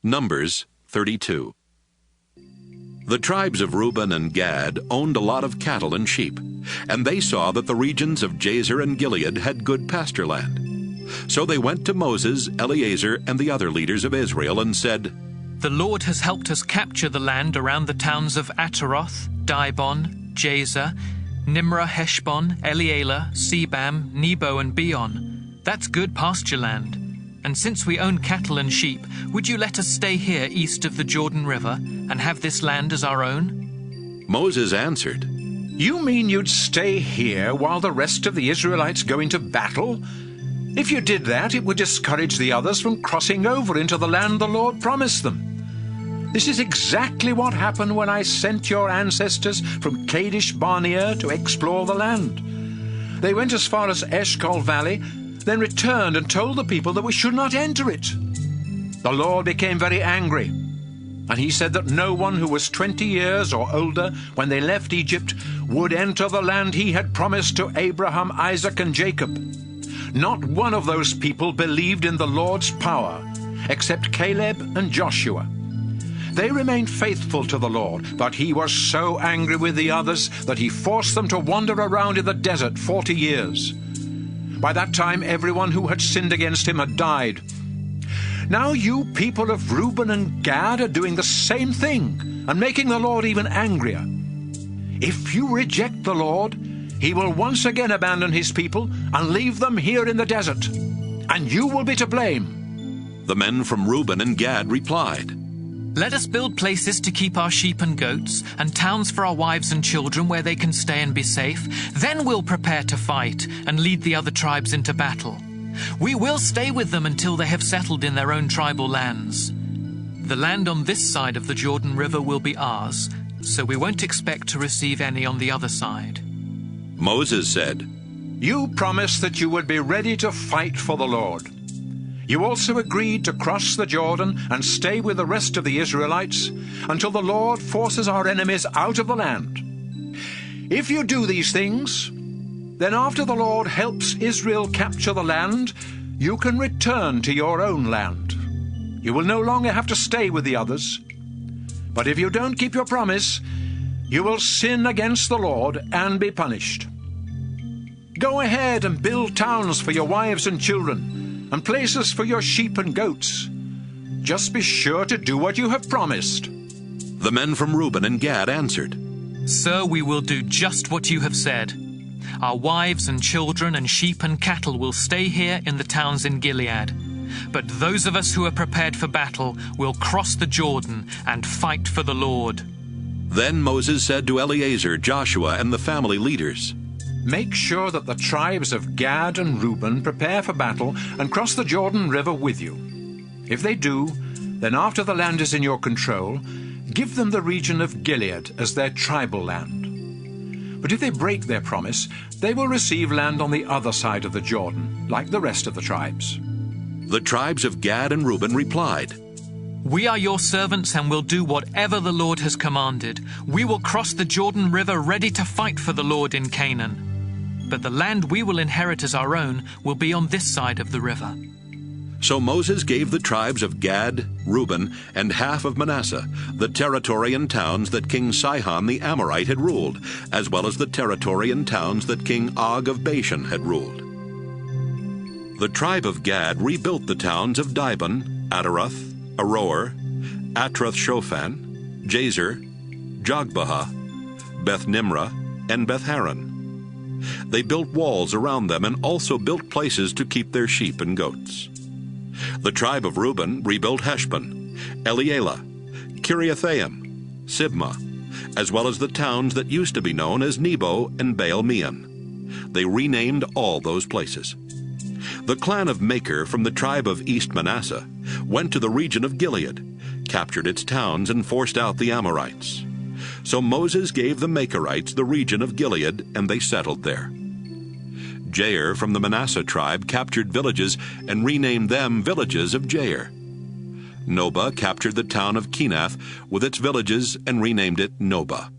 Numbers 32. The tribes of Reuben and Gad owned a lot of cattle and sheep, and they saw that the regions of Jazer and Gilead had good pasture land. So they went to Moses, Eleazar, and the other leaders of Israel and said, "The Lord has helped us capture the land around the towns of Ataroth, Dibon, Jazer, Nimrah, Heshbon, Elealeh, Sebam, Nebo, and Beon. That's good pasture land. And since we own cattle and sheep, would you let us stay here east of the Jordan River and have this land as our own?" Moses answered, "You mean you'd stay here while the rest of the Israelites go into battle? If you did that, it would discourage the others from crossing over into the land the Lord promised them. This is exactly what happened when I sent your ancestors from Kadesh Barnea to explore the land. They went as far as Eshcol Valley, then returned and told the people that we should not enter it. The Lord became very angry, and he said that no one who was 20 years or older when they left Egypt would enter the land he had promised to Abraham, Isaac, and Jacob. Not one of those people believed in the Lord's power, except Caleb and Joshua. They remained faithful to the Lord, but he was so angry with the others that he forced them to wander around in the desert 40 years. By that time, everyone who had sinned against him had died. Now you people of Reuben and Gad are doing the same thing and making the Lord even angrier. If you reject the Lord, he will once again abandon his people and leave them here in the desert, and you will be to blame." The men from Reuben and Gad replied, "Let us build places to keep our sheep and goats, and towns for our wives and children where they can stay and be safe. Then we'll prepare to fight and lead the other tribes into battle. We will stay with them until they have settled in their own tribal lands. The land on this side of the Jordan River will be ours, so we won't expect to receive any on the other side." Moses said, "You promised that you would be ready to fight for the Lord. You also agreed to cross the Jordan and stay with the rest of the Israelites until the Lord forces our enemies out of the land. If you do these things, then after the Lord helps Israel capture the land, you can return to your own land. You will no longer have to stay with the others. But if you don't keep your promise, you will sin against the Lord and be punished. Go ahead and build towns for your wives and children, and places for your sheep and goats. Just be sure to do what you have promised." The men from Reuben and Gad answered, "Sir, we will do just what you have said. Our wives and children and sheep and cattle will stay here in the towns in Gilead. But those of us who are prepared for battle will cross the Jordan and fight for the Lord." Then Moses said to Eleazar, Joshua, and the family leaders, "Make sure that the tribes of Gad and Reuben prepare for battle and cross the Jordan River with you. If they do, then after the land is in your control, give them the region of Gilead as their tribal land. But if they break their promise, they will receive land on the other side of the Jordan, like the rest of the tribes." The tribes of Gad and Reuben replied, "We are your servants and will do whatever the Lord has commanded. We will cross the Jordan River ready to fight for the Lord in Canaan. But the land we will inherit as our own will be on this side of the river." So Moses gave the tribes of Gad, Reuben, and half of Manasseh the territory and towns that King Sihon the Amorite had ruled, as well as the territory and towns that King Og of Bashan had ruled. The tribe of Gad rebuilt the towns of Dibon, Ataroth, Aroer, Atroth-Shophan, Jazer, Jogbehah, Beth-Nimrah, and Beth-Haran. They built walls around them and also built places to keep their sheep and goats. The tribe of Reuben rebuilt Heshbon, Elealeh, Kiriathaim, Sibmah, as well as the towns that used to be known as Nebo and Baal-Meon. They renamed all those places. The clan of Machir from the tribe of East Manasseh went to the region of Gilead, captured its towns, and forced out the Amorites. So Moses gave the Machirites the region of Gilead, and they settled there. Jair from the Manasseh tribe captured villages and renamed them villages of Jair. Nobah captured the town of Kenath with its villages and renamed it Nobah.